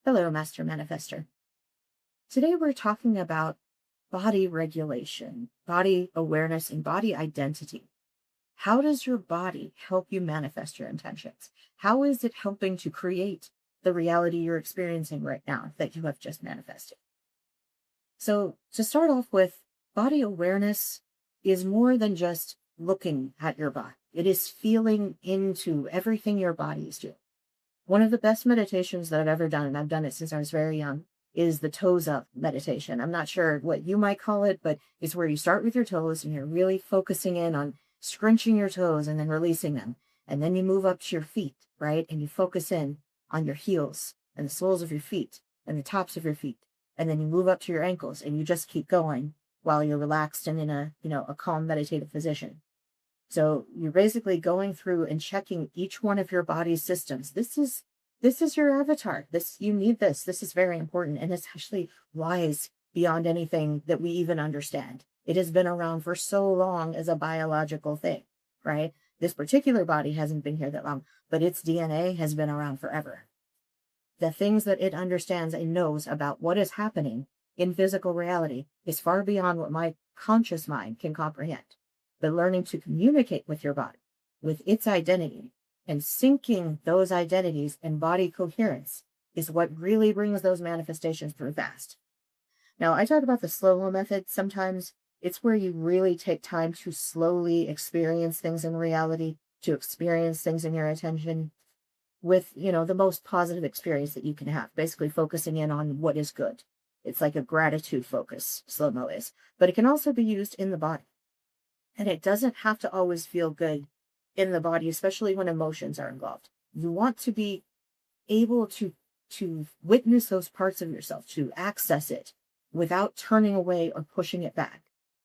Hello, Master Manifester. Today we're talking about body regulation, body awareness, and body identity. How does your body help you manifest your intentions? How is it helping to create the reality you're experiencing right now that you have just manifested? So, to start off with, body awareness is more than just looking at your body, it is feeling into everything your body is doing. One of the best meditations that I've ever done, and I've done it since I was very young, is the toes up meditation. I'm not sure what you might call it, but it's where you start with your toes and you're really focusing in on scrunching your toes and then releasing them. And then you move up to your feet, right? And you focus in on your heels and the soles of your feet and the tops of your feet. And then you move up to your ankles and you just keep going while you're relaxed and in a calm meditative position. So you're basically going through and checking each one of your body's systems. This is your avatar. You need this. This is very important. And it's actually wise beyond anything that we even understand. It has been around for so long as a biological thing, right? This particular body hasn't been here that long, but its DNA has been around forever. The things that it understands and knows about what is happening in physical reality is far beyond what my conscious mind can comprehend. But learning to communicate with your body, with its identity, and syncing those identities and body coherence is what really brings those manifestations through fast. Now, I talk about the slow-mo method. Sometimes it's where you really take time to slowly experience things in reality, to experience things in your attention with, the most positive experience that you can have, basically focusing in on what is good. It's like a gratitude focus, slow-mo is. But it can also be used in the body. And it doesn't have to always feel good in the body, especially when emotions are involved. You want to be able to witness those parts of yourself, to access it without turning away or pushing it back.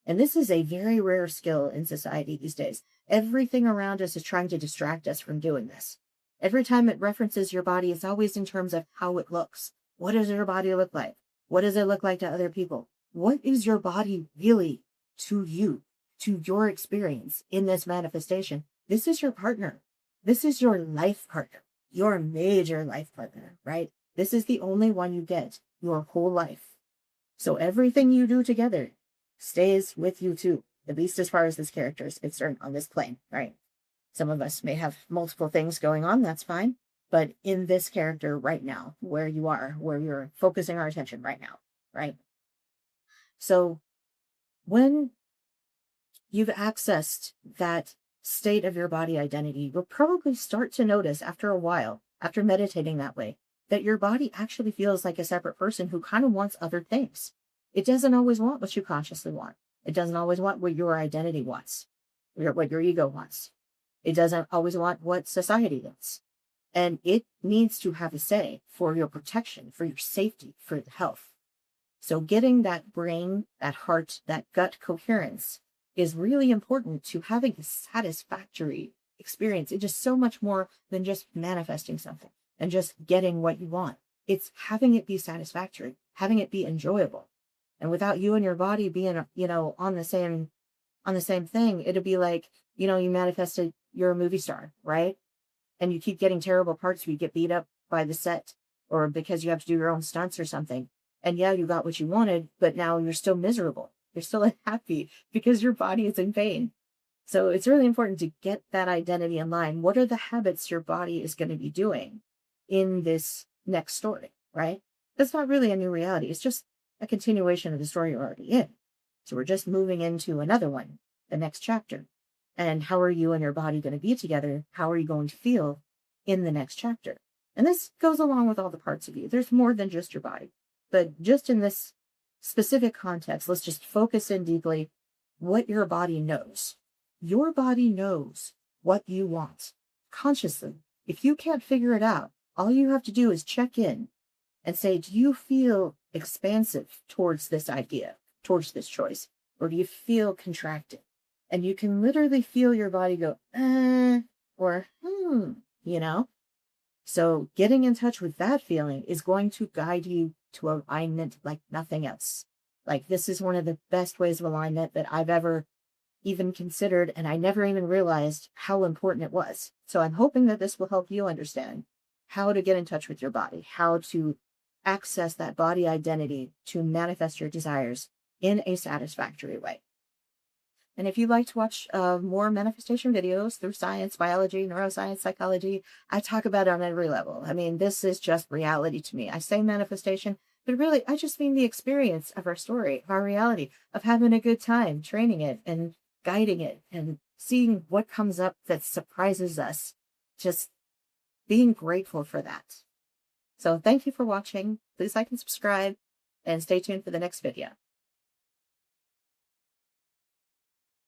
And this is a very rare skill in society these days. Everything around us is trying to distract us from doing this. Every time it references your body, it's always in terms of how it looks. What does your body look like? What does it look like to other people? What is your body really to you? To your experience in this manifestation? This is your partner. This is your life partner, your major life partner, right? This is the only one you get your whole life. So everything you do together stays with you too, at least as far as this character is concerned on this plane, right? Some of us may have multiple things going on, that's fine. But in this character right now, where you are, where you're focusing our attention right now, right? So when you've accessed that state of your body identity, you'll probably start to notice after a while, after meditating that way, that your body actually feels like a separate person who kind of wants other things. It doesn't always want what you consciously want. It doesn't always want what your identity wants, what your ego wants. It doesn't always want what society wants. And it needs to have a say for your protection, for your safety, for your health. So getting that brain, that heart, that gut coherence is really important to having a satisfactory experience. It's just so much more than just manifesting something and just getting what you want. It's having it be satisfactory, having it be enjoyable. And without you and your body being, on the same thing, it'll be like, you manifested, you're a movie star, right? And you keep getting terrible parts where you get beat up by the set or because you have to do your own stunts or something. And yeah, you got what you wanted, but now you're still miserable. You're still unhappy because your body is in pain. So it's really important to get that identity in line. What are the habits your body is going to be doing in this next story, right? That's not really a new reality. It's just a continuation of the story you're already in. So we're just moving into another one, the next chapter. And how are you and your body going to be together? How are you going to feel in the next chapter? And this goes along with all the parts of you. There's more than just your body. But just in this specific context, let's just focus in deeply what your body knows. Your body knows what you want consciously. If you can't figure it out, all you have to do is check in and say, do you feel expansive towards this idea, towards this choice? Or do you feel contracted? And you can literally feel your body go, or, So getting in touch with that feeling is going to guide you to alignment like nothing else. Like this is one of the best ways of alignment that I've ever even considered, and I never even realized how important it was. So I'm hoping that this will help you understand how to get in touch with your body, how to access that body identity to manifest your desires in a satisfactory way. And if you'd like to watch more manifestation videos through science, biology, neuroscience, psychology, I talk about it on every level. I mean, this is just reality to me. I say manifestation, but really, I just mean the experience of our story, of our reality, of having a good time, training it and guiding it and seeing what comes up that surprises us. Just being grateful for that. So thank you for watching. Please like and subscribe and stay tuned for the next video.